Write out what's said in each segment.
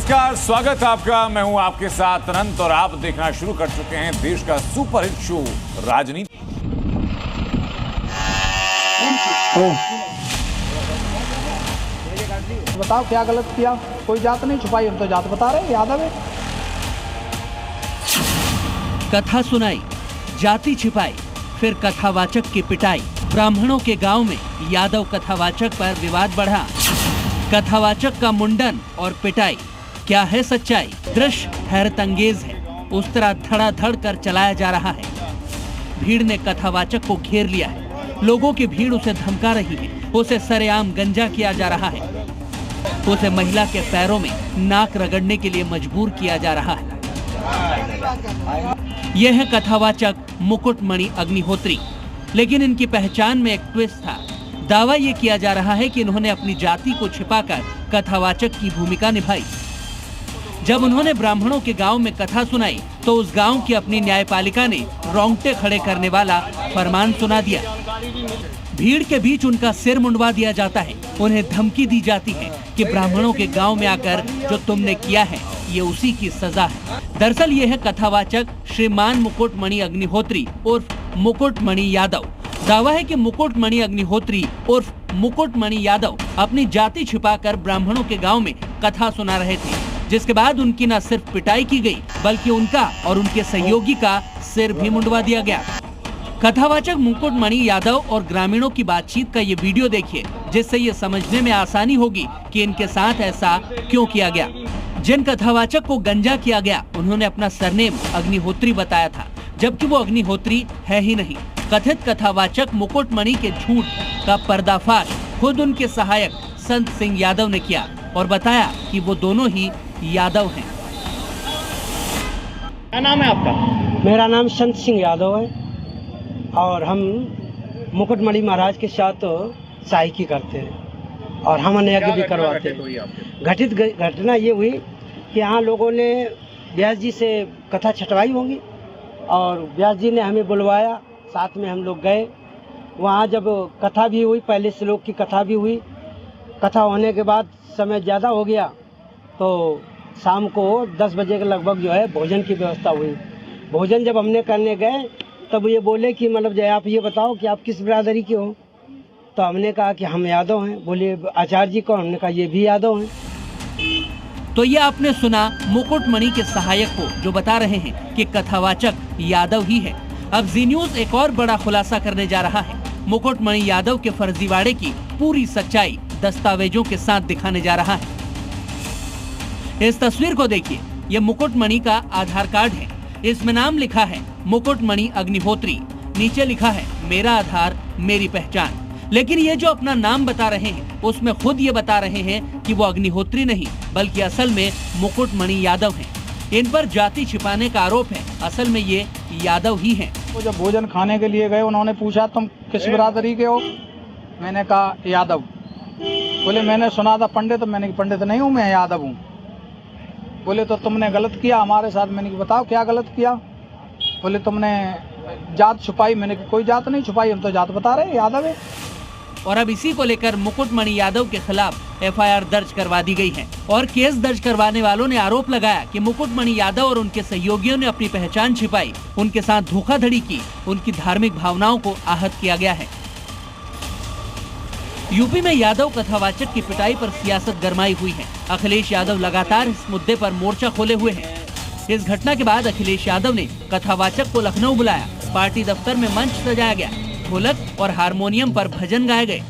नमस्कार, स्वागत है आपका। मैं हूं आपके साथ अनंत और आप देखना शुरू कर चुके हैं देश का सुपरहिट शो राजनीति। बताओ क्या गलत किया? कोई जात नहीं छुपाई, हम तो जात बता रहे हैं। यादव है। कथा सुनाई, जाति छिपाई, फिर कथावाचक की पिटाई। ब्राह्मणों के गांव में यादव कथावाचक पर विवाद बढ़ा। कथावाचक का मुंडन और पिटाई, क्या है सच्चाई? दृश्य हैरत अंगेज है। उस तरह धड़ाधड़ कर चलाया जा रहा है। भीड़ ने कथावाचक को घेर लिया है। लोगों की भीड़ उसे धमका रही है। उसे सरेआम गंजा किया जा रहा है। उसे महिला के पैरों में नाक रगड़ने के लिए मजबूर किया जा रहा है। यह है कथावाचक मुकुटमणि अग्निहोत्री। लेकिन इनकी पहचान में एक ट्विस्ट था। दावा ये किया जा रहा है कि इन्होंने अपनी जाति को छिपाकर कथावाचक की भूमिका निभाई। जब उन्होंने ब्राह्मणों के गांव में कथा सुनाई तो उस गांव की अपनी न्यायपालिका ने रोंगटे खड़े करने वाला फरमान सुना दिया। भीड़ के बीच उनका सिर मुंडवा दिया जाता है। उन्हें धमकी दी जाती है कि ब्राह्मणों के गांव में आकर जो तुमने किया है ये उसी की सजा है। दरअसल ये है कथावाचक श्रीमान मुकुटमणि अग्निहोत्री उर्फ मुकुटमणि यादव। दावा है कि मुकुटमणि अग्निहोत्री उर्फ मुकुटमणि यादव अपनी जाति छिपाकर ब्राह्मणों के गांव में कथा सुना रहे थे, जिसके बाद उनकी न सिर्फ पिटाई की गई बल्कि उनका और उनके सहयोगी का सिर भी मुंडवा दिया गया। कथावाचक मुकुटमणि यादव और ग्रामीणों की बातचीत का ये वीडियो देखिए, जिससे ये समझने में आसानी होगी कि इनके साथ ऐसा क्यों किया गया। जिन कथावाचक को गंजा किया गया उन्होंने अपना सरनेम अग्निहोत्री बताया था, जबकि वो अग्निहोत्री है ही नहीं। कथित कथावाचक मुकुटमणि के झूठ का पर्दाफाश खुद उनके सहायक संत सिंह यादव ने किया और बताया कि वो दोनों ही यादव हैं। क्या नाम है आपका? मेरा नाम संत सिंह यादव है और हम मुकुटमणि महाराज के साथ सहायकी करते हैं और हम यज्ञ भी करवाते हैं। घटित घटना ये हुई कि यहाँ लोगों ने व्यास जी से कथा छटवाई होंगी और व्यास जी ने हमें बुलवाया। साथ में हम लोग गए। वहाँ जब कथा भी हुई, पहले श्लोक की कथा भी हुई। कथा होने के बाद समय ज़्यादा हो गया तो शाम को 10 बजे के लगभग जो है भोजन की व्यवस्था हुई। भोजन जब हमने करने गए तब ये बोले कि मतलब जो आप ये बताओ कि आप किस बिरादरी के हो। तो हमने कहा कि हम यादव हैं। बोले आचार्य जी कौन? हमने कहा ये भी यादव हैं। तो ये आपने सुना मुकुटमणि के सहायक को जो बता रहे हैं कि कथावाचक यादव ही है। अब जी न्यूज एक और बड़ा खुलासा करने जा रहा है। मुकुटमणि यादव के फर्जीवाड़े की पूरी सच्चाई दस्तावेजों के साथ दिखाने जा रहा है। इस तस्वीर को देखिए, ये मुकुटमणि का आधार कार्ड है। इसमें नाम लिखा है मुकुटमणि अग्निहोत्री। नीचे लिखा है मेरा आधार मेरी पहचान। लेकिन ये जो अपना नाम बता रहे हैं उसमें खुद ये बता रहे हैं कि वो अग्निहोत्री नहीं बल्कि असल में मुकुटमणि यादव हैं। इन पर जाति छिपाने का आरोप है। असल में ये यादव ही हैं। वो जब भोजन खाने के लिए गए उन्होंने पूछा तुम किस बिरादरी के हो? मैंने कहा यादव। बोले मैंने सुना था पंडित। मैंने कहा पंडित नहीं हूँ, मैं यादव हूँ। बोले तो तुमने गलत किया हमारे साथ। मैंने कहा बताओ क्या गलत किया? बोले तुमने जात छुपाई। मैंने कहा कोई जात नहीं छुपाई, हम तो जात बता रहे हैं, यादव है। और अब इसी को लेकर मुकुटमणि यादव के खिलाफ एफआईआर दर्ज करवा दी गई है और केस दर्ज करवाने वालों ने आरोप लगाया कि मुकुटमणि यादव और उनके सहयोगियों ने अपनी पहचान छिपाई, उनके साथ धोखाधड़ी की, उनकी धार्मिक भावनाओं को आहत किया गया है। यूपी में यादव कथावाचक की पिटाई पर सियासत गरमाई हुई है। अखिलेश यादव लगातार इस मुद्दे पर मोर्चा खोले हुए हैं। इस घटना के बाद अखिलेश यादव ने कथावाचक को लखनऊ बुलाया। पार्टी दफ्तर में मंच सजाया गया। ढोलक और हारमोनियम पर भजन गाए गए।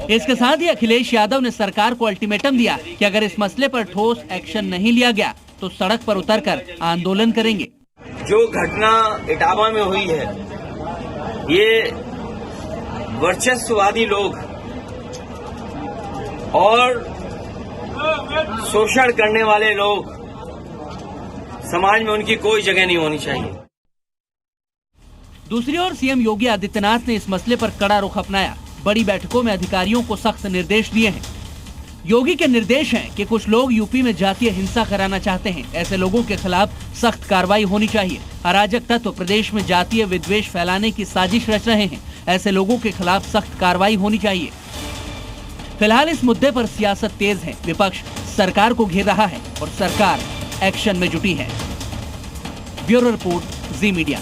इसके साथ ही अखिलेश यादव ने सरकार को अल्टीमेटम दिया कि अगर इस मसले पर ठोस एक्शन नहीं लिया गया तो सड़क पर उतरकर आंदोलन करेंगे। जो घटना इटावा में हुई है, ये वर्चस्ववादी लोग और शोषण करने वाले लोग, समाज में उनकी कोई जगह नहीं होनी चाहिए। दूसरी ओर सीएम योगी आदित्यनाथ ने इस मसले पर कड़ा रुख अपनाया। बड़ी बैठकों में अधिकारियों को सख्त निर्देश दिए हैं। योगी के निर्देश हैं कि कुछ लोग यूपी में जातीय हिंसा कराना चाहते हैं। ऐसे लोगों के खिलाफ सख्त कार्रवाई होनी चाहिए। अराजक तत्व प्रदेश में जातीय विद्वेष फैलाने की साजिश रच रहे हैं। ऐसे लोगों के खिलाफ सख्त कार्रवाई होनी चाहिए। फिलहाल इस मुद्दे पर सियासत तेज है। विपक्ष सरकार को घेर रहा है और सरकार एक्शन में जुटी है। ब्यूरो रिपोर्ट, जी मीडिया।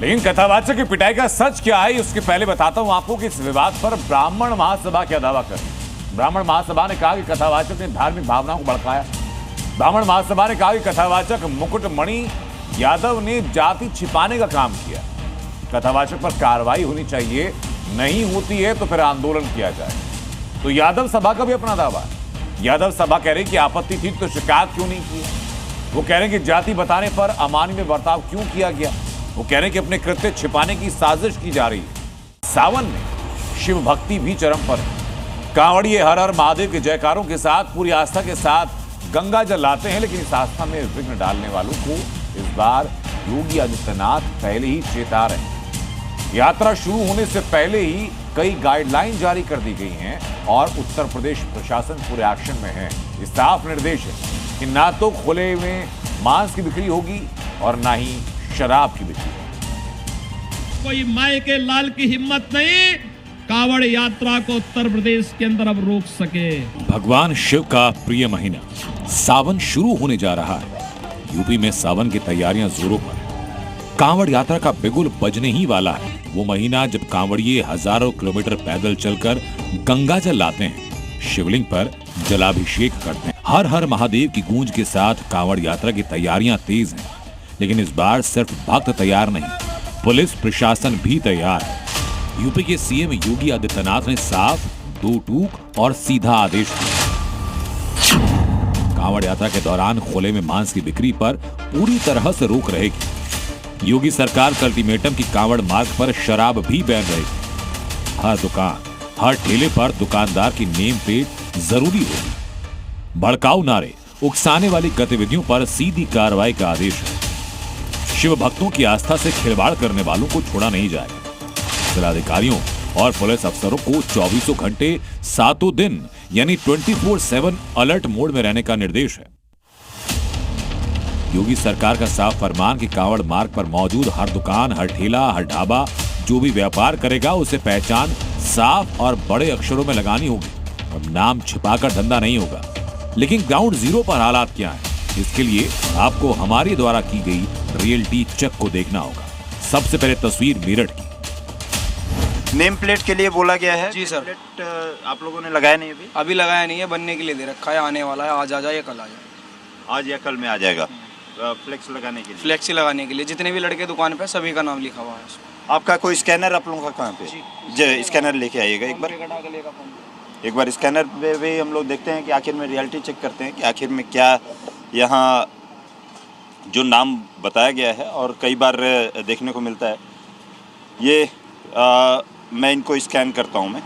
लेकिन कथावाचक की पिटाई का सच क्या है, उसके पहले बताता हूं आपको कि इस विवाद पर ब्राह्मण महासभा क्या दावा कर रही है। ब्राह्मण महासभा ने कहा कि कथावाचक ने धार्मिक भावनाओं को भड़काया। ब्राह्मण महासभा ने कहा कि कथावाचक मुकुटमणि यादव ने जाति छिपाने का काम किया। कथावाचक पर कार्रवाई होनी चाहिए, नहीं होती है तो फिर आंदोलन किया जाए। तो यादव सभा का भी अपना दावा है। यादव सभा कह रही कि आपत्ति थी तो शिकायत क्यों नहीं की। वो कह रहे हैं कि जाति बताने पर अमानवीय बर्ताव क्यों किया गया। वो कह रहे हैं कि अपने कृत्य छिपाने की साजिश की जा रही है। सावन में शिव भक्ति भी चरम पर है। कांवड़िए हर हर महादेव के जयकारों के साथ पूरी आस्था के साथ गंगा जल लाते हैं, लेकिन इस आस्था में विघ्न डालने वालों को इस बार योगी आदित्यनाथ पहले ही चेता रहे हैं। यात्रा शुरू होने से पहले ही कई गाइडलाइन जारी कर दी गई हैं और उत्तर प्रदेश प्रशासन पूरे एक्शन में है। इस साफ निर्देश है कि ना तो खुले में मांस की बिक्री होगी और ना ही शराब की बिक्री होगी। कोई माए के लाल की हिम्मत नहीं कांवड़ यात्रा को उत्तर प्रदेश के अंदर अब रोक सके। भगवान शिव का प्रिय महीना सावन शुरू होने जा रहा है। यूपी में सावन की तैयारियां जोरों पर है। कांवड़ यात्रा का बिगुल बजने ही वाला है। वो महीना जब कांवड़िए हजारों किलोमीटर पैदल चलकर गंगा जल लाते हैं, शिवलिंग पर जलाभिषेक करते हैं। हर हर महादेव की गूंज के साथ कांवड़ यात्रा की तैयारियां तेज हैं। लेकिन इस बार सिर्फ भक्त तैयार नहीं, पुलिस प्रशासन भी तैयार है। यूपी के सीएम योगी आदित्यनाथ ने साफ, दो टूक और सीधा आदेश दिया। कांवड़ यात्रा के दौरान खुले में मांस की बिक्री पर पूरी तरह से रोक रहेगी। योगी सरकार का अल्टीमेटम की कांवड़ मार्ग पर शराब भी बैन रहेगी। हर दुकान, हर ठेले पर दुकानदार की नेम प्लेट जरूरी होगी। भड़काऊ नारे, उकसाने वाली गतिविधियों पर सीधी कार्रवाई का आदेश है। शिव भक्तों की आस्था से खिलवाड़ करने वालों को छोड़ा नहीं जाएगा। जिलाधिकारियों और पुलिस अफसरों को 24 घंटे 7 दिन यानी 24/7 अलर्ट मोड में रहने का निर्देश है। योगी सरकार का साफ फरमान कि कांवड़ मार्ग पर मौजूद हर दुकान, हर ठेला, हर ढाबा जो भी व्यापार करेगा उसे पहचान साफ और बड़े अक्षरों में लगानी होगी। अब नाम छिपाकर धंधा नहीं होगा। लेकिन ग्राउंड जीरो पर हालात क्या है, इसके लिए आपको हमारे द्वारा की गई रियलिटी चेक को देखना होगा। सबसे पहले तस्वीर मेरठ की। नेम प्लेट के लिए बोला गया है। जी सर। प्लेट आप लोगों ने लगाया नहीं अभी लगाया नहीं है, बनने के लिए दे रखा है, आने वाला है, आज आ जाए या कल आ जाए। आज या कल में आ जाएगा। फ्लेक्स लगाने के लिए, फ्लेक्सी लगाने के लिए जितने भी लड़के दुकान पे सभी का नाम लिखा हुआ है। आपका कोई स्कैनर आप लोगों का कहाँ पे? जी स्कैनर लेके आइएगा एक बार स्कैनर पे भी हम लोग देखते हैं कि आखिर में रियलिटी चेक करते हैं कि आखिर में क्या यहाँ जो नाम बताया गया है और कई बार देखने को मिलता है। ये मैं इनको स्कैन करता हूँ।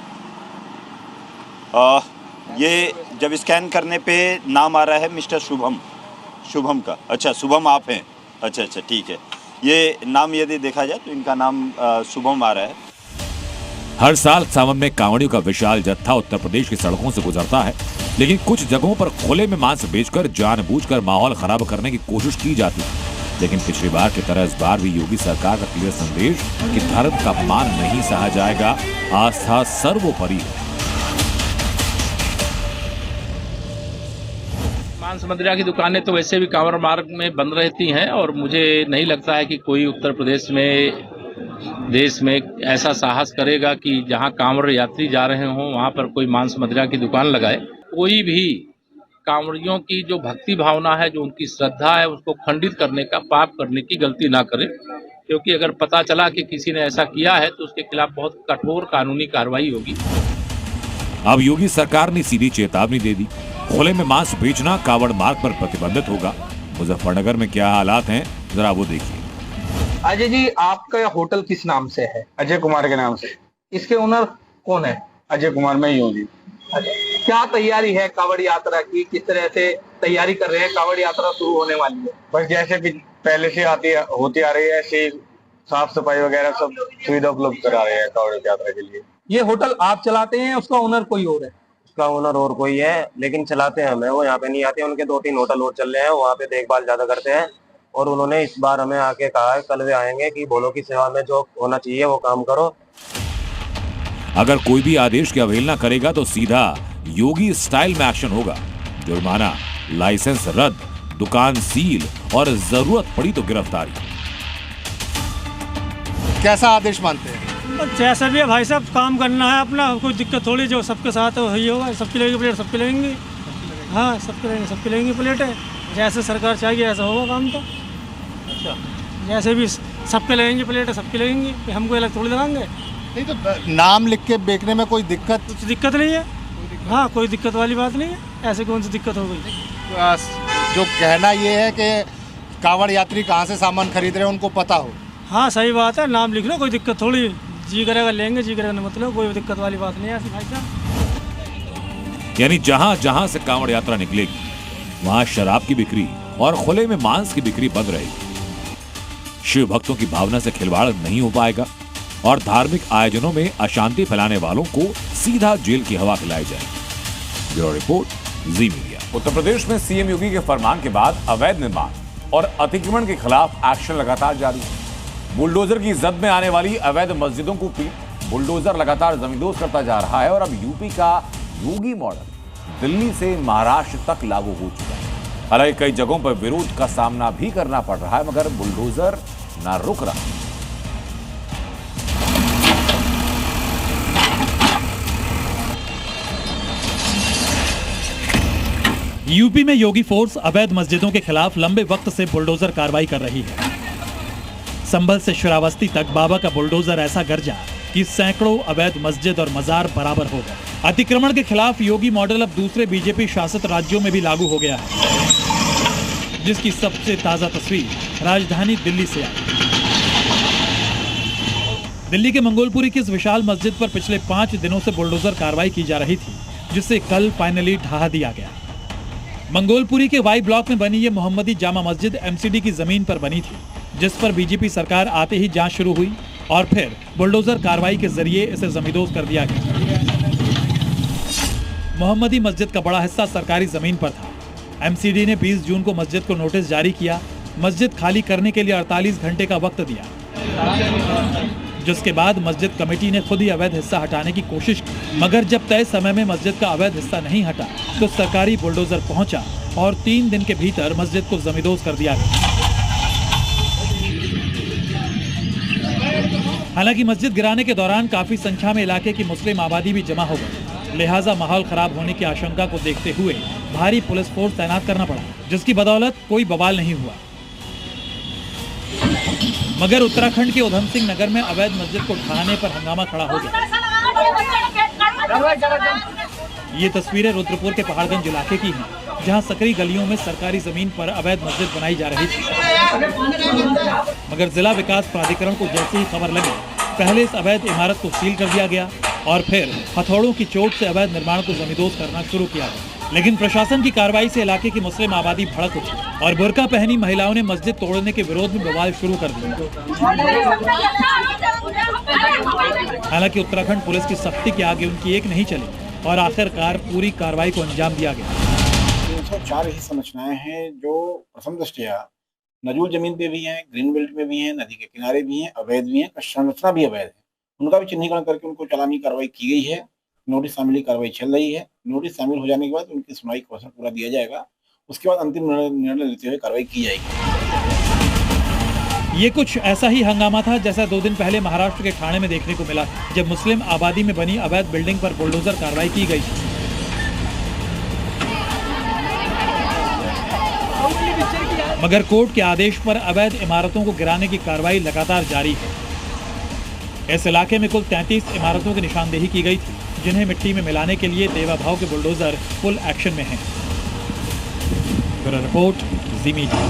ये जब स्कैन करने पे नाम आ रहा है मिस्टर शुभम का। अच्छा, शुभम आप हैं? अच्छा, ठीक है। ये नाम यदि देखा जाए तो इनका नाम शुभम आ रहा है। हर साल सावन में कांवड़ियों का विशाल जत्था उत्तर प्रदेश की सड़कों से गुजरता है, लेकिन कुछ जगहों पर खुले में मांस बेचकर जानबूझकर माहौल खराब करने की कोशिश की जाती है। लेकिन पिछली बार की तरह इस बार भी योगी सरकार का क्लियर संदेश कि धर्म का अपमान नहीं सहा जाएगा, आस्था सर्वोपरि है। मांस मदिरा की दुकानें तो वैसे भी कांवड़ मार्ग में बंद रहती हैं और मुझे नहीं लगता है कि कोई उत्तर प्रदेश में, देश में ऐसा साहस करेगा कि जहां कांवड़ यात्री जा रहे हों वहां पर कोई मांस मदिरा की दुकान लगाए। कोई भी कांवड़ियों की जो भक्ति भावना है, जो उनकी श्रद्धा है, उसको खंडित करने का, पाप करने की गलती ना करे, क्योंकि अगर पता चला कि किसी ने ऐसा किया है तो उसके खिलाफ बहुत कठोर कानूनी कार्रवाई होगी। अब योगी सरकार ने सीधी चेतावनी दे दी, खुले में मांस बेचना कांवड़ मार्ग पर प्रतिबंधित होगा। मुजफ्फरनगर में क्या हालात हैं, जरा वो देखिए। अजय जी, आपका होटल किस नाम से है? अजय कुमार के नाम से। इसके ओनर कौन है? अजय कुमार मैं ही हूँ जी। क्या तैयारी है कांवड़ यात्रा की? किस तरह से तैयारी कर रहे हैं? कांवड़ यात्रा शुरू होने वाली है। बस जैसे भी पहले से होती आ रही है, ऐसे साफ सफाई वगैरह सब सुविधा उपलब्ध करा रहे हैं कांवड़ यात्रा के लिए। ये होटल आप चलाते हैं, उसका ओनर कोई और है? उसका ओनर और कोई है, लेकिन चलाते हैं हमें। वो यहाँ पे नहीं आते, उनके 2-3 होटल और चल रहे हैं, वहाँ पे देखभाल ज्यादा करते हैं। और उन्होंने इस बार हमें आके कहा है, कल वे आएंगे, कि भोलों की सेवा में जो होना चाहिए वो काम करो। अगर कोई भी आदेश की अवहेलना करेगा तो सीधा योगी स्टाइल में एक्शन होगा। जुर्माना, लाइसेंस रद्द, दुकान सील और जरूरत पड़ी तो गिरफ्तारी। कैसा आदेश मानते हैं? जैसा भी है भाई साहब, काम करना है अपना, कोई दिक्कत थोड़ी, जो सबके साथ है वही होगा। सबकी लगेगी प्लेट, सबकी लगेंगी। हाँ, सबकी लगेंगी प्लेटें। जैसे सरकार चाहेगी ऐसा होगा काम तो। अच्छा, जैसे भी सबके लगेंगी प्लेटें, सबकी लगेंगी, हमको अलग थोड़ी लगाएंगे। नहीं तो नाम लिख के बेचने में कोई दिक्कत? कुछ दिक्कत नहीं है। हाँ, कोई दिक्कत वाली बात नहीं है। ऐसे कौन सी दिक्कत हो गई? जो कहना ये है कि कांवड़ यात्री कहाँ से सामान खरीद रहे हैं उनको पता हो। हाँ, सही बात है, नाम लिख लो, कोई दिक्कत थोड़ी। जी करेगा लेंगे, जी करेगा मतलब, कोई दिक्कत वाली बात नहीं है ऐसी भाई साहब। यानी जहां जहां से कांवड़ यात्रा निकलेगी वहां शराब की बिक्री और खुले में मांस की बिक्री बंद रहेगी। शिव भक्तों की भावना से खिलवाड़ नहीं हो पाएगा और धार्मिक आयोजनों में अशांति फैलाने वालों को सीधा जेल की हवा खिलाई जाएगी। ब्यूरो रिपोर्ट, जी मीडिया। उत्तर प्रदेश में सीएम योगी के फरमान के बाद अवैध निर्माण और अतिक्रमण के खिलाफ एक्शन लगातार जारी है। बुलडोजर की जद में आने वाली अवैध मस्जिदों को बुलडोजर लगातार जमींदोज करता जा रहा है और अब यूपी का योगी मॉडल दिल्ली से महाराष्ट्र तक लागू हो चुका है। हालांकि कई जगहों पर विरोध का सामना भी करना पड़ रहा है, मगर बुलडोजर ना रुक रहा। यूपी में योगी फोर्स अवैध मस्जिदों के खिलाफ लंबे वक्त से बुलडोजर कार्रवाई कर रही है। संभल से श्रावस्ती तक बाबा का बुलडोजर ऐसा गरजा कि सैकड़ों अवैध मस्जिद और मजार बराबर हो गए। अतिक्रमण के खिलाफ योगी मॉडल अब दूसरे बीजेपी शासित राज्यों में भी लागू हो गया है, जिसकी सबसे ताजा तस्वीर राजधानी दिल्ली से आई। दिल्ली के मंगोलपुरी की इस विशाल मस्जिद पर पिछले 5 दिनों से बुलडोजर कार्रवाई की जा रही थी, जिसे कल फाइनली ढहा दिया गया। मंगोलपुरी के वाई ब्लॉक में बनी ये मोहम्मदी जामा मस्जिद एमसीडी की जमीन पर बनी थी, जिस पर बीजेपी सरकार आते ही जांच शुरू हुई और फिर बुलडोजर कार्रवाई के जरिए इसे जमींदोज कर दिया गया। मोहम्मदी मस्जिद का बड़ा हिस्सा सरकारी जमीन पर था। एमसीडी ने 20 जून को मस्जिद को नोटिस जारी किया, मस्जिद खाली करने के लिए 48 घंटे का वक्त दिया, जिसके बाद मस्जिद कमेटी ने खुद ही अवैध हिस्सा हटाने की कोशिश की, मगर जब तय समय में मस्जिद का अवैध हिस्सा नहीं हटा तो सरकारी बुलडोजर पहुंचा और 3 दिन के भीतर मस्जिद को जमींदोज कर दिया गया। हालांकि मस्जिद गिराने के दौरान काफी संख्या में इलाके की मुस्लिम आबादी भी जमा हो गई, लिहाजा माहौल खराब होने की आशंका को देखते हुए भारी पुलिस फोर्स तैनात करना पड़ा, जिसकी बदौलत कोई बवाल नहीं हुआ। मगर उत्तराखंड के उधम सिंह नगर में अवैध मस्जिद को ढहाने पर हंगामा खड़ा हो गया। ये तस्वीरें रुद्रपुर के पहाड़गंज इलाके की हैं, जहां सकरी गलियों में सरकारी जमीन पर अवैध मस्जिद बनाई जा रही थी। मगर जिला विकास प्राधिकरण को जैसे ही खबर लगी, पहले इस अवैध इमारत को सील कर दिया गया और फिर हथौड़ों की चोट से अवैध निर्माण को जमींदोज करना शुरू किया गया। लेकिन प्रशासन की कार्रवाई से इलाके की मुस्लिम आबादी भड़क उठी और बुर्का पहनी महिलाओं ने मस्जिद तोड़ने के विरोध में बवाल शुरू कर दिया। हालांकि उत्तराखंड पुलिस की सख्ती के आगे उनकी एक नहीं चली और आखिरकार पूरी कार्रवाई को अंजाम दिया गया। 304 ही संरचनाएं हैं जो प्रथम दृष्टया नजूल जमीन पे भी हैं, ग्रीन बेल्ट में भी हैं, नदी के किनारे भी हैं, अवैध भी हैं, संरचना भी अवैध है। उनका भी चिन्हीकरण करके उनको चालानी कार्रवाई की गई है। नोटिस शामिल की कार्रवाई चल रही है। नोटिस शामिल हो जाने के बाद उनकी सुनवाई का अवसर पूरा दिया जाएगा, उसके बाद अंतिम निर्णय लेते हुए कार्रवाई की जाएगी। ये कुछ ऐसा ही हंगामा था जैसा 2 दिन पहले महाराष्ट्र के ठाणे में देखने को मिला, जब मुस्लिम आबादी में बनी अवैध बिल्डिंग पर बुलडोजर कार्रवाई की गई थी। मगर कोर्ट के आदेश पर अवैध इमारतों को गिराने की कार्रवाई लगातार जारी है। इस इलाके में कुल 33 इमारतों की निशानदेही की गई थी, जिन्हें मिट्टी में मिलाने के लिए देवा भाव के बुलडोजर फुल एक्शन में हैं। ब्यूरो रिपोर्ट, जी मीडिया।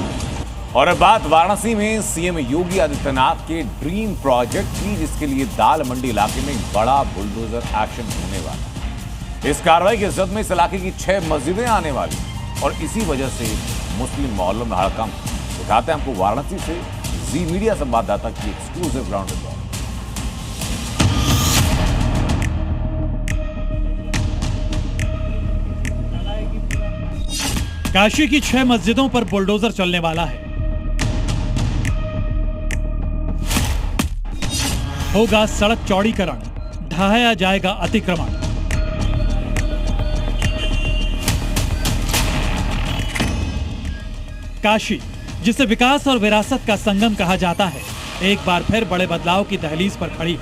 और अब बात वाराणसी में सीएम योगी आदित्यनाथ के ड्रीम प्रोजेक्ट की, जिसके लिए दाल मंडी इलाके में बड़ा बुलडोजर एक्शन होने वाला। इस कार्रवाई के जद में इस इलाके की 6 मस्जिदें आने वाली और इसी वजह से मुस्लिम मोहल्लों में हड़कंप। दिखाते हैं हमको वाराणसी से जी मीडिया संवाददाता की एक्सक्लूसिव ग्राउंड रिपोर्ट। काशी की 6 मस्जिदों पर बुलडोजर चलने वाला है। होगा सड़क चौड़ीकरण, ढहाया जाएगा अतिक्रमण। काशी, जिसे विकास और विरासत का संगम कहा जाता है, एक बार फिर बड़े बदलाव की दहलीज पर खड़ी है।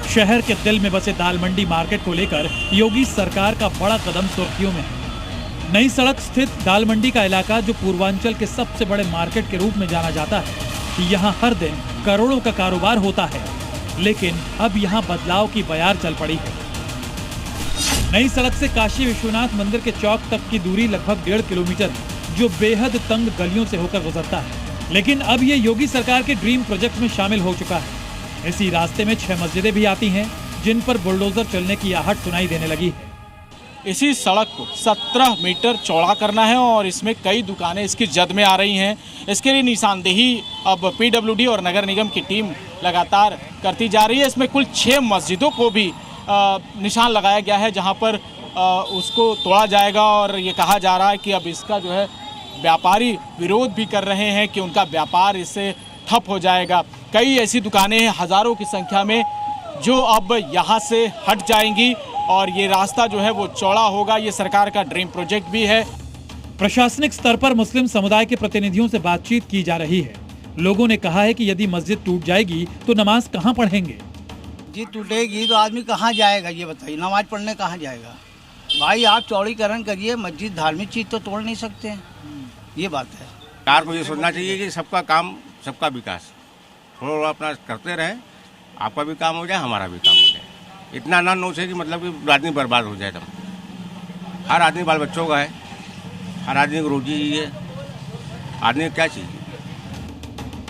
शहर के दिल में बसे दाल मंडी मार्केट को लेकर योगी सरकार का बड़ा कदम सुर्खियों में है। नई सड़क स्थित दाल मंडी का इलाका, जो पूर्वांचल के सबसे बड़े मार्केट के रूप में जाना जाता है, यहाँ हर दिन करोड़ों का कारोबार होता है, लेकिन अब यहाँ बदलाव की बयार चल पड़ी है। नई सड़क से काशी विश्वनाथ मंदिर के चौक तक की दूरी लगभग 1.5 किलोमीटर है, जो बेहद तंग गलियों से होकर गुजरता है। लेकिन अब ये योगी सरकार के ड्रीम प्रोजेक्ट में शामिल हो चुका है। इसी रास्ते में 6 मस्जिदें भी आती हैं, जिन पर बुलडोजर चलने की आहट सुनाई देने लगी है। इसी सड़क को 17 मीटर चौड़ा करना है और इसमें कई दुकानें इसकी जद में आ रही हैं। इसके लिए निशानदेही अब पीडब्ल्यूडी और नगर निगम की टीम लगातार करती जा रही है। इसमें कुल 6 मस्जिदों को भी निशान लगाया गया है, जहां पर उसको तोड़ा जाएगा और ये कहा जा रहा है कि अब इसका जो है व्यापारी विरोध भी कर रहे हैं कि उनका व्यापार इससे ठप हो जाएगा। कई ऐसी दुकानें हैं हज़ारों की संख्या में, जो अब यहाँ से हट जाएंगी और ये रास्ता जो है वो चौड़ा होगा। ये सरकार का ड्रीम प्रोजेक्ट भी है। प्रशासनिक स्तर पर मुस्लिम समुदाय के प्रतिनिधियों से बातचीत की जा रही है। लोगों ने कहा है कि यदि मस्जिद टूट जाएगी तो नमाज कहाँ पढ़ेंगे। जी टूटेगी तो आदमी कहाँ जाएगा, ये बताइए, नमाज पढ़ने कहाँ जाएगा। भाई आप चौड़ीकरण करिए, मस्जिद धार्मिक चीज़ तो तोड़ नहीं सकते हैं, ये बात है। सरकार को ये सोचना चाहिए कि सबका काम सबका विकास, थोड़ा अपना करते रहे, आपका भी काम हो जाए, हमारा भी काम हो जाए। इतना ना नोचे कि मतलब कि आदमी बर्बाद हो जाए। हर आदमी बाल बच्चों का है, हर आदमी को रोजी है, आदमी को क्या चाहिए।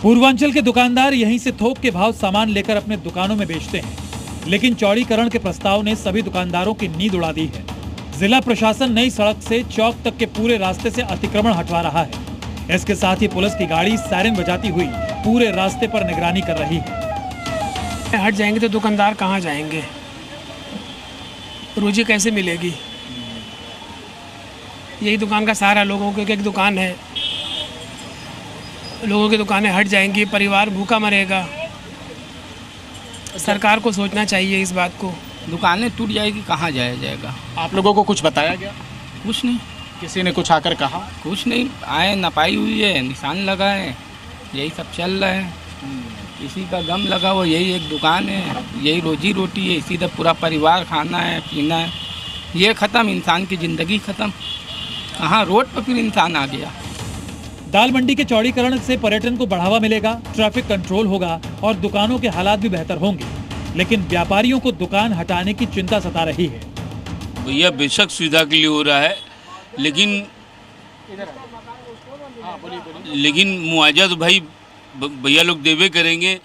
पूर्वांचल के दुकानदार यहीं से थोक के भाव सामान लेकर अपने दुकानों में बेचते हैं, लेकिन चौड़ीकरण के प्रस्ताव ने सभी दुकानदारों की नींद उड़ा दी है। जिला प्रशासन नई सड़क से चौक तक के पूरे रास्ते से अतिक्रमण हटवा रहा है। इसके साथ ही पुलिस की गाड़ी सायरन बजाती हुई पूरे रास्ते पर निगरानी कर रही है। हट जाएंगे तो दुकानदार कहाँ जाएंगे, रोजी कैसे मिलेगी। यही दुकान का सहारा लोगों को, एक दुकान है, लोगों की दुकानें हट जाएंगी, परिवार भूखा मरेगा। सरकार को सोचना चाहिए इस बात को। दुकानें टूट जाएगी, कहाँ जाया जाएगा। आप लोगों को कुछ बताया गया? कुछ नहीं। किसी ने कुछ आकर कहा? कुछ नहीं, आए नपाई हुई है, निशान लगा है, यही सब चल रहा है। इसी का गम लगा हुआ, यही एक दुकान है, यही रोजी रोटी है, इसी का पूरा परिवार खाना है पीना है। ये ख़त्म, इंसान की ज़िंदगी ख़त्म। कहाँ रोड पर फिर इंसान आ गया। दाल मंडी के चौड़ीकरण से पर्यटन को बढ़ावा मिलेगा, ट्रैफिक कंट्रोल होगा और दुकानों के हालात भी बेहतर होंगे, लेकिन व्यापारियों को दुकान हटाने की चिंता सता रही है। भैया बेशक सुविधा के लिए हो रहा है, लेकिन मुआवजा तो भाई भैया लोग देवे करेंगे,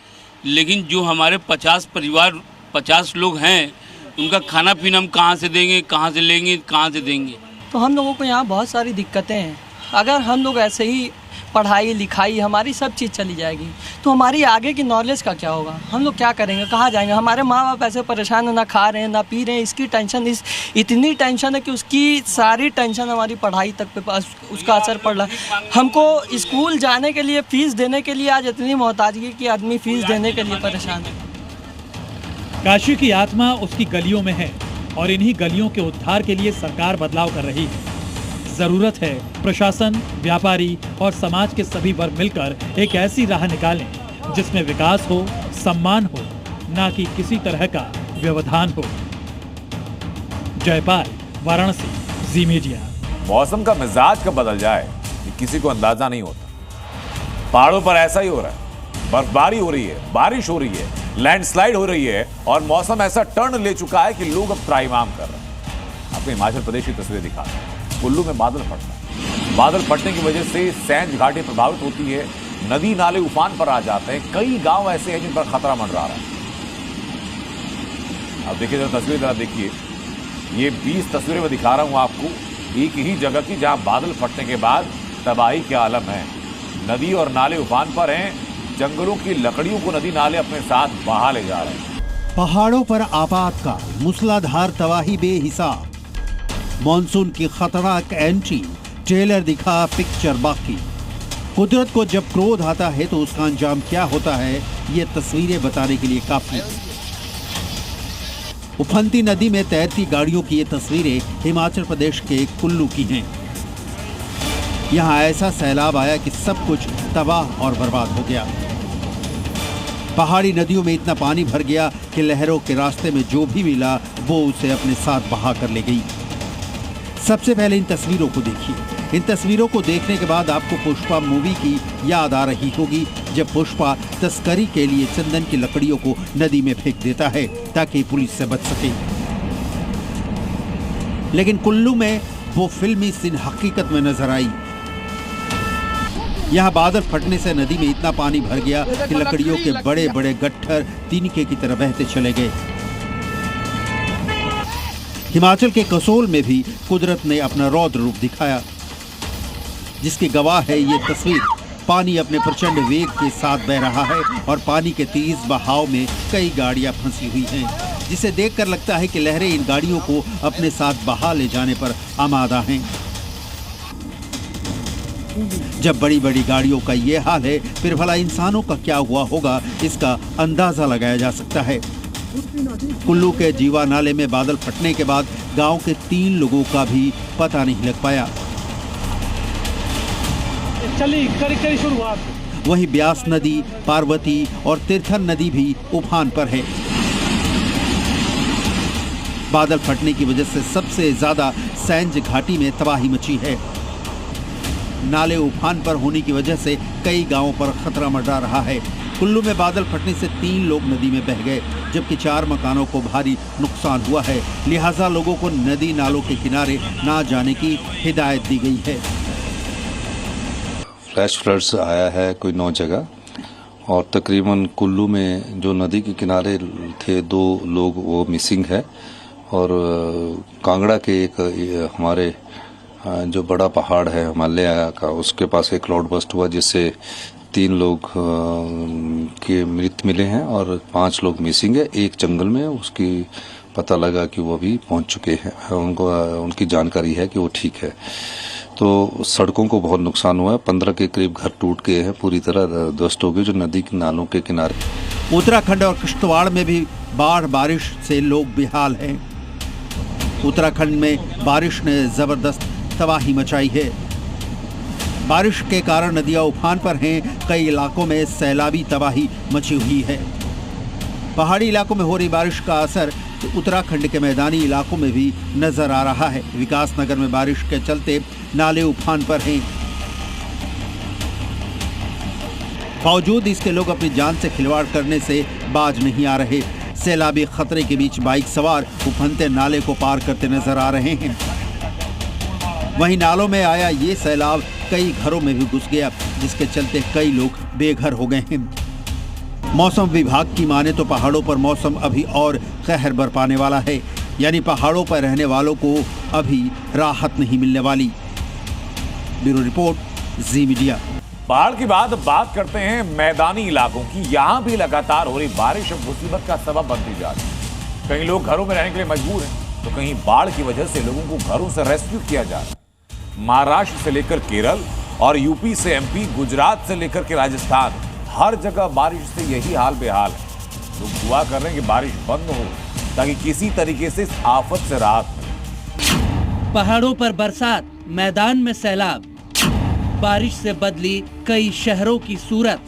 लेकिन जो हमारे 50 लोग हैं, उनका खाना पीना हम कहाँ से देंगे, कहाँ से लेंगे, कहाँ से देंगे। तो हम लोगों को यहाँ बहुत सारी दिक्कतें हैं। अगर हम लोग ऐसे ही पढ़ाई लिखाई हमारी सब चीज़ चली जाएगी तो हमारी आगे की नॉलेज का क्या होगा। हम लोग क्या करेंगे, कहाँ जाएंगे। हमारे माँ बाप ऐसे परेशान है, ना खा रहे हैं ना पी रहे हैं। इसकी टेंशन इतनी टेंशन है कि उसकी सारी टेंशन हमारी पढ़ाई तक पे उसका असर पड़ रहा है। हमको स्कूल जाने के लिए फ़ीस देने के लिए आज इतनी मोहताजगी की आदमी फ़ीस देने के लिए परेशान है। काशी की आत्मा उसकी गलियों में है और इन्हीं गलियों के उद्धार के लिए सरकार बदलाव कर रही है। जरूरत है प्रशासन, व्यापारी और समाज के सभी वर्ग मिलकर एक ऐसी राह निकालें जिसमें विकास हो, सम्मान हो, ना कि किसी तरह का व्यवधान हो। जयपाल, वाराणसी, जी मीडिया। मौसम का मिजाज कब बदल जाए ये किसी को अंदाजा नहीं होता। पहाड़ों पर ऐसा ही हो रहा है, बर्फबारी हो रही है, बारिश हो रही है, लैंडस्लाइड हो रही है और मौसम ऐसा टर्न ले चुका है कि लोग अब त्राहिमाम कर रहे हैं। आपको हिमाचल प्रदेश की तस्वीरें दिखा रहे हैं। कुल्लू में बादल फटना, बादल फटने की वजह से सैंज घाटी प्रभावित होती है, नदी नाले उफान पर आ जाते हैं। कई गांव ऐसे हैं जिन पर खतरा मंडरा रहा है। अब देखिए जरा तस्वीर, जरा देखिए, ये 20 तस्वीरें मैं दिखा रहा हूं आपको एक ही जगह की, जहां बादल फटने के बाद तबाही के आलम है। नदी और नाले उफान पर हैं, जंगलों की लकड़ियों को नदी नाले अपने साथ बहा ले जा रहे हैं। पहाड़ों पर आपातकाल, मूसलाधार तबाही बेहिसाब, मॉनसून की खतरनाक एंट्री, ट्रेलर दिखा पिक्चर बाकी। कुदरत को जब क्रोध आता है तो उसका अंजाम क्या होता है, ये तस्वीरें बताने के लिए काफी है। उफनती नदी में तैरती गाड़ियों की ये तस्वीरें हिमाचल प्रदेश के कुल्लू की हैं। यहाँ ऐसा सैलाब आया कि सब कुछ तबाह और बर्बाद हो गया। पहाड़ी नदियों में इतना पानी भर गया कि लहरों के रास्ते में जो भी मिला वो उसे अपने साथ बहा कर ले गई। सबसे पहले इन तस्वीरों को देखिए। इन तस्वीरों को देखने के बाद आपको पुष्पा मूवी की याद आ रही होगी, जब पुष्पा तस्करी के लिए चंदन की लकड़ियों को नदी में फेंक देता है ताकि पुलिस से बच सके। लेकिन कुल्लू में वो फिल्मी सीन हकीकत में नजर आई। यहाँ बादल फटने से नदी में इतना पानी भर गया कि लकड़ियों के बड़े बड़े गट्ठर तिनके की तरह बहते चले गए। हिमाचल के कसोल में भी कुदरत ने अपना रौद्र रूप दिखाया, जिसकी गवाह है ये तस्वीर। पानी अपने प्रचंड वेग के साथ बह रहा है और पानी के तेज बहाव में कई गाड़ियां फंसी हुई हैं, जिसे देखकर लगता है कि लहरें इन गाड़ियों को अपने साथ बहा ले जाने पर आमादा हैं। जब बड़ी बड़ी गाड़ियों का ये हाल है, फिर भला इंसानों का क्या हुआ होगा, इसका अंदाजा लगाया जा सकता है। कुल्लू के जीवा नाले में बादल फटने के बाद गांव के 3 लोगों का भी पता नहीं लग पाया। वहीं ब्यास नदी, पार्वती और तीर्थन नदी भी उफान पर है। बादल फटने की वजह से सबसे ज्यादा सैंज घाटी में तबाही मची है। नाले उफान पर होने की वजह से कई गांवों पर खतरा मंडरा रहा है। कुल्लू में बादल फटने से 3 लोग नदी में बह गए, जबकि 4 मकानों को भारी नुकसान हुआ है। लिहाजा लोगों को नदी नालों के किनारे ना जाने की हिदायत दी गई है। फ्लैश फ्लड्स आया है कोई 9 जगह, और तकरीबन कुल्लू में जो नदी के किनारे थे 2 लोग वो मिसिंग है। और कांगड़ा के एक हमारे जो बड़ा पहाड़ है हिमालय का, उसके पास एक क्लाउड बस्ट हुआ जिससे 3 लोग के मृत मिले हैं और 5 लोग मिसिंग है। एक जंगल में उसकी पता लगा कि वो अभी पहुंच चुके हैं, उनकी जानकारी है कि वो ठीक है। तो सड़कों को बहुत नुकसान हुआ है। 15 के करीब घर टूट गए हैं, पूरी तरह ध्वस्त हो गए जो नदी के नालों के किनारे। उत्तराखंड और किश्तवाड़ में भी बाढ़ बारिश से लोग बेहाल हैं। उत्तराखंड में बारिश ने जबरदस्त तबाही मचाई है। बारिश के कारण नदियां उफान पर हैं। कई इलाकों में सैलाबी तबाही मची हुई है। पहाड़ी इलाकों में हो रही बारिश का असर उत्तराखंड के मैदानी इलाकों में भी नजर आ रहा है। विकास नगर में बारिश के चलते नाले उफान पर हैं। बावजूद इसके लोग अपनी जान से खिलवाड़ करने से बाज नहीं आ रहे। सैलाबी खतरे के बीच बाइक सवार उफनते नाले को पार करते नजर आ रहे हैं। वहीं नालों में आया ये सैलाब कई घरों में भी घुस गया, जिसके चलते कई लोग बेघर हो गए हैं। मौसम विभाग की माने तो पहाड़ों पर मौसम अभी और कहर बरपाने वाला है, यानी पहाड़ों पर रहने वालों को अभी राहत नहीं मिलने वाली। ब्यूरो रिपोर्ट, जी मीडिया। पहाड़ की बात करते हैं मैदानी इलाकों की। यहाँ भी लगातार हो रही बारिश अब मुसीबत का सबब बनती जा रही है। कई लोग घरों में रहने के लिए मजबूर हैं, तो कहीं बाढ़ की वजह से लोगों को घरों से रेस्क्यू किया जा रहा है। महाराष्ट्र से लेकर केरल और यूपी से एमपी, गुजरात से लेकर के राजस्थान, हर जगह बारिश से यही हाल बेहाल है। लोग दुआ कर रहे हैं कि बारिश बंद हो ताकि किसी तरीके से इस आफत से राहत मिले। पहाड़ों पर बरसात, मैदान में सैलाब, बारिश से बदली कई शहरों की सूरत।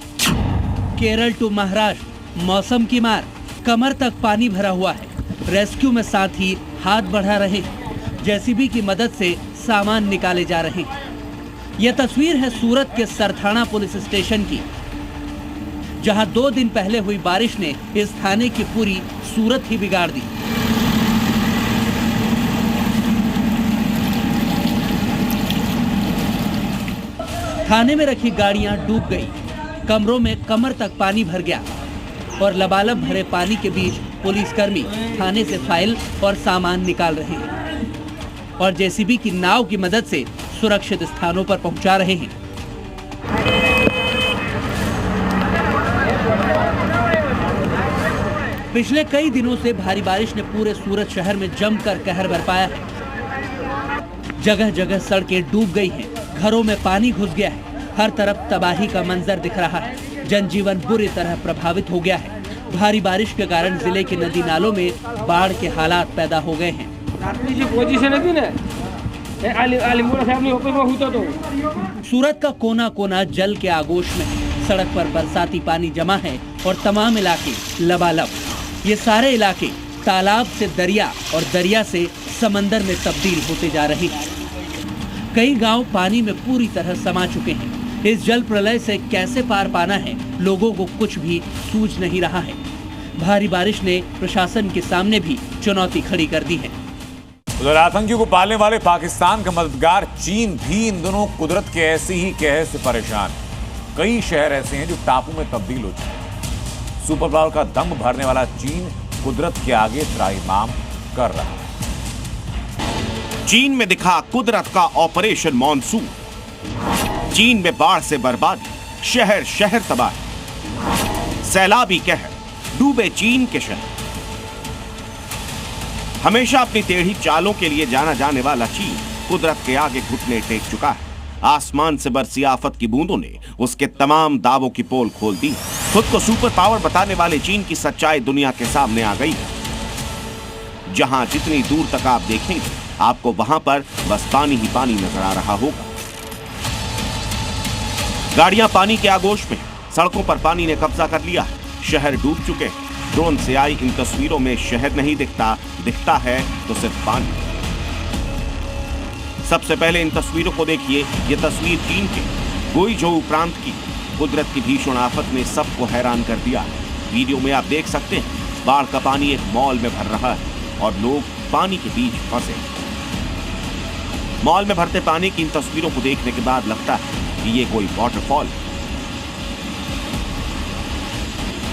केरल टू महाराष्ट्र मौसम की मार, कमर तक पानी भरा हुआ है। रेस्क्यू में साथी हाथ बढ़ा रहे हैं, जेसीबी की मदद से सामान निकाले जा रहे हैं। यह तस्वीर है सूरत के सरथाना पुलिस स्टेशन की, जहां 2 दिन पहले हुई बारिश ने इस थाने की पूरी सूरत ही बिगाड़ दी। थाने में रखी गाड़ियां डूब गई, कमरों में कमर तक पानी भर गया और लबालब भरे पानी के बीच पुलिसकर्मी थाने से फाइल और सामान निकाल रहे हैं और जेसीबी की नाव की मदद से सुरक्षित स्थानों पर पहुंचा रहे हैं। पिछले कई दिनों से भारी बारिश ने पूरे सूरत शहर में जमकर कहर बरपाया है। जगह जगह सड़कें डूब गई हैं, घरों में पानी घुस गया है, हर तरफ तबाही का मंजर दिख रहा है। जनजीवन बुरी तरह प्रभावित हो गया है। भारी बारिश के कारण जिले के नदी नालों में बाढ़ के हालात पैदा हो गए हैं। सूरत का कोना कोना जल के आगोश में है। सड़क पर बरसाती पानी जमा है और तमाम इलाके लबालब। ये सारे इलाके तालाब से दरिया और दरिया से समंदर में तब्दील होते जा रहे हैं। कई गांव पानी में पूरी तरह समा चुके हैं। इस जल प्रलय से कैसे पार पाना है, लोगों को कुछ भी सूझ नहीं रहा है। भारी बारिश ने प्रशासन के सामने भी चुनौती खड़ी कर दी है। उधर आतंकियों को पालने वाले पाकिस्तान का मददगार चीन भी इन दोनों कुदरत के ऐसे ही कहर से परेशान है। कई शहर ऐसे हैं जो टापू में तब्दील हो चुके हैं। सुपर पावर का दम भरने वाला चीन कुदरत के आगे त्राहिमाम कर रहा है। चीन में दिखा कुदरत का ऑपरेशन मॉनसून। चीन में बाढ़ से बर्बादी, शहर शहर तबाही, सैलाबी कहर, डूबे चीन के शहर। हमेशा अपनी टेढ़ी चालों के लिए जाना जाने वाला चीन कुदरत के आगे घुटने टेक चुका है। आसमान से बरसी आफत की बूंदों ने उसके तमाम दावों की पोल खोल दी। खुद को सुपर पावर बताने वाले चीन की सच्चाई दुनिया के सामने आ गई है। जहां जितनी दूर तक आप देखेंगे, आपको वहां पर बस पानी ही पानी नजर आ रहा होगा। गाड़ियां पानी के आगोश में, सड़कों पर पानी ने कब्जा कर लिया है। शहर डूब चुके हैं। ड्रोन से आई इन तस्वीरों में शहर नहीं दिखता, दिखता है तो सिर्फ पानी। सबसे पहले इन तस्वीरों को देखिए। ये तस्वीर चीन के गुइझोउ प्रांत की। कुदरत की भीषण आफत ने सबको हैरान कर दिया। वीडियो में आप देख सकते हैं, बाढ़ का पानी एक मॉल में भर रहा है और लोग पानी के बीच फंसे। मॉल में भरते पानी की इन तस्वीरों को देखने के बाद लगता है कि ये कोई वाटरफॉल।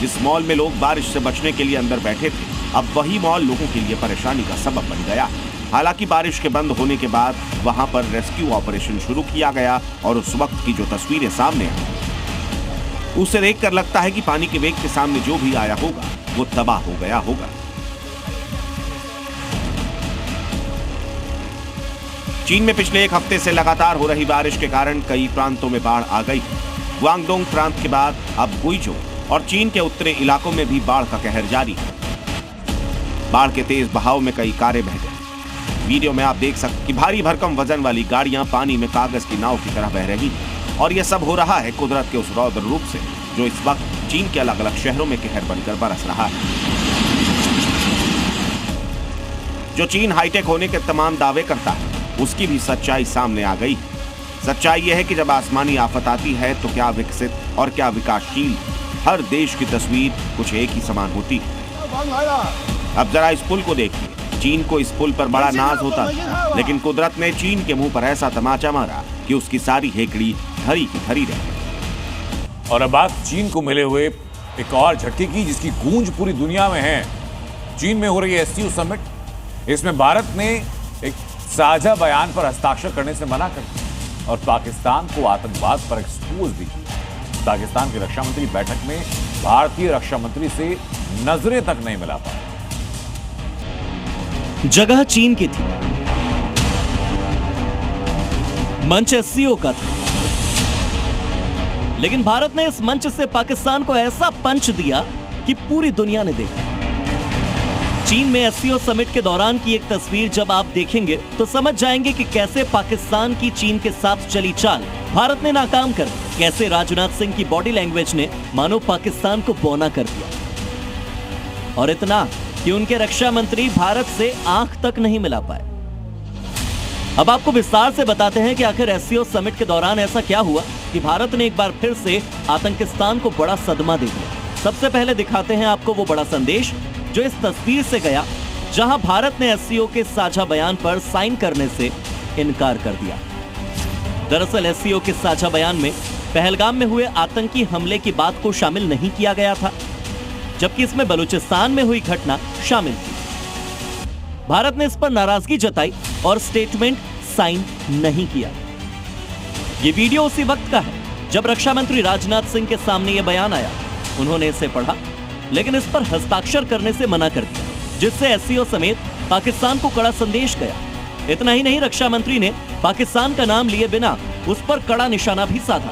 जिस मॉल में लोग बारिश से बचने के लिए अंदर बैठे थे, अब वही मॉल लोगों के लिए परेशानी का सबब बन गया। हालांकि बारिश के बंद होने के बाद वहां पर रेस्क्यू ऑपरेशन शुरू किया गया और उस वक्त की जो तस्वीरें सामने आई, उसे देखकर लगता है कि पानी के वेग के सामने जो भी आया होगा वो तबाह हो गया होगा। चीन में पिछले एक हफ्ते से लगातार हो रही बारिश के कारण कई प्रांतों में बाढ़ आ गई। ग्वांगडोंग प्रांत के बाद अब गुइझोउ और चीन के उत्तरी इलाकों में भी बाढ़ का कहर जारी है। बाढ़ के तेज बहाव में कई कारें बह गई। वीडियो में आप देख सकते कि भारी भरकम वजन वाली गाड़ियां पानी में कागज की नाव की तरह बह रही हैं। और यह सब हो रहा है कुदरत के उस रौद्र रूप से जो इस वक्त चीन के अलग अलग शहरों में कहर बनकर बरस रहा है। जो चीन हाईटेक होने के तमाम दावे करता है, उसकी भी सच्चाई सामने आ गई। सच्चाई यह है कि जब आसमानी आफत आती है तो क्या विकसित और क्या विकासशील हर देश की तस्वीर कुछ एक ही समान होती है। अब जरा इस पुल को देखिए। चीन को इस पुल पर बड़ा नाज होता था, लेकिन कुदरत ने चीन के मुंह पर ऐसा तमाचा मारा कि उसकी सारी हेकड़ी धरी की धरी रह गई। और अब बात चीन को मिले हुए एक और झटके की, जिसकी गूंज पूरी दुनिया में है। चीन में हो रही है एससीओ समिट। इसमें भारत ने एक साझा बयान पर हस्ताक्षर करने से मना कर दिया और पाकिस्तान को आतंकवाद पर एक्सपोज भी किया। पाकिस्तान की रक्षा मंत्री बैठक में भारतीय रक्षा मंत्री से नजरें तक नहीं मिला पाए। जगह चीन की थी, मंच एससीओ का था, लेकिन भारत ने इस मंच से पाकिस्तान को ऐसा पंच दिया कि पूरी दुनिया ने देखा। चीन में एससीओ समिट के दौरान की एक तस्वीर जब आप देखेंगे तो समझ जाएंगे कि कैसे पाकिस्तान की चीन के साथ चली चाल भारत ने नाकाम कर दी। कैसे राजनाथ सिंह की बॉडी लैंग्वेज ने मानो पाकिस्तान को बौना कर दिया, और इतना कि उनके रक्षा मंत्री भारत से आंख तक नहीं मिला पाए। अब आपको विस्तार से बताते हैं कि आखिर एससीओ समिट के दौरान ऐसा क्या हुआ कि भारत ने एक बार फिर से आतंकिस्तान को बड़ा सदमा दे दिया। सबसे पहले दिखाते हैं आपको वो बड़ा संदेश जो इस तस्वीर से गया, जहां भारत ने एससीओ के साझा बयान पर साइन करने से इनकार कर दिया। दरअसल एससीओ के साझा बयान में पहलगाम में हुए आतंकी हमले की बात को शामिल नहीं किया गया था, जबकि इसमें बलूचिस्तान में हुई घटना शामिल थी। भारत ने इस पर नाराजगी जताई और स्टेटमेंट साइन नहीं किया। ये वीडियो उसी वक्त का है जब रक्षा मंत्री राजनाथ सिंह के सामने यह बयान आया। उन्होंने इसे पढ़ा, लेकिन इस पर हस्ताक्षर करने से मना कर दिया, जिससे एससीओ समेत पाकिस्तान को कड़ा संदेश गया। इतना ही नहीं, रक्षा मंत्री ने पाकिस्तान का नाम लिए बिना उस पर कड़ा निशाना भी साधा।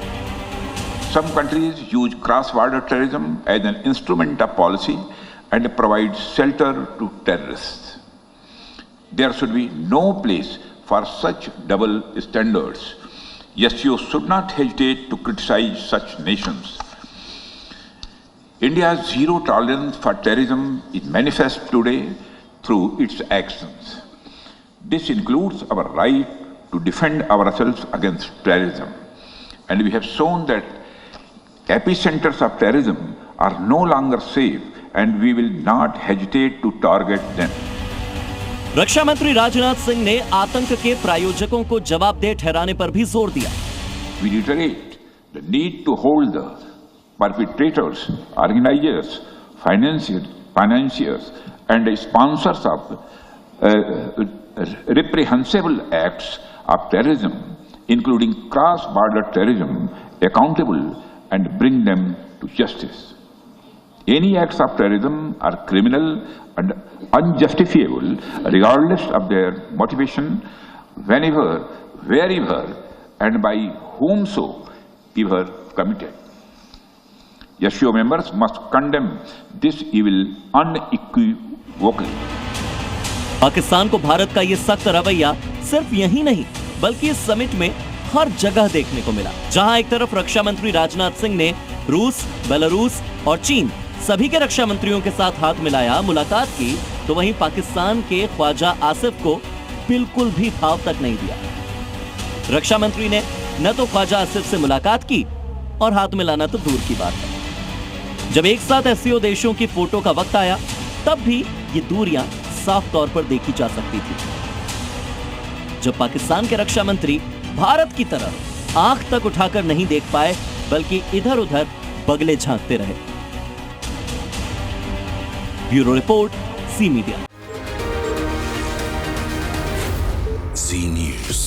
Some countries use cross-border terrorism as an instrument of policy and provide shelter to terrorists. There should be no place for such double standards. SCO should not hesitate to criticize such nations. India's zero tolerance for terrorism is manifest today through its actions. This includes our right to defend ourselves against terrorism. And we have shown that epicenters of terrorism are no longer safe and we will not hesitate to target them. रक्षा मंत्री राजनाथ सिंह ने आतंक के प्रायोजकों को जवाबदेह ठहराने पर भी जोर दिया। We reiterate the need to hold the perpetrators, organizers, financiers and sponsors of reprehensible acts of terrorism, including cross-border terrorism, accountable and bring them to justice. Any acts of terrorism are criminal and unjustifiable regardless of their motivation, whenever, wherever and by whomsoever committed. SCO members must condemn this evil unequivocally. Pakistan को भारत का ये सख्त रवैया सिर्फ यही नहीं बल्कि इस समिट में हर जगह देखने को मिला, जहां एक तरफ रक्षा मंत्री राजनाथ सिंह ने रूस, बेलारूस और चीन सभी के रक्षा मंत्रियों के साथ हाथ मिलाया, मुलाकात की, तो वहीं पाकिस्तान के ख्वाजा आसिफ को बिल्कुल भी भाव तक नहीं दिया। रक्षा मंत्री ने न तो ख्वाजा आसिफ से मुलाकात की और हाथ मिलाना तो दूर की बात है। जब एक साथ SCO देशों की फोटो का वक्त आया तब भी ये दूरियां साफ तौर पर देखी जा सकती थी। जब पाकिस्तान के रक्षा मंत्री भारत की तरफ आंख तक उठाकर नहीं देख पाए बल्कि इधर उधर बगले झांकते रहे। ब्यूरो रिपोर्ट, ज़ी मीडिया। ज़ी न्यूज़।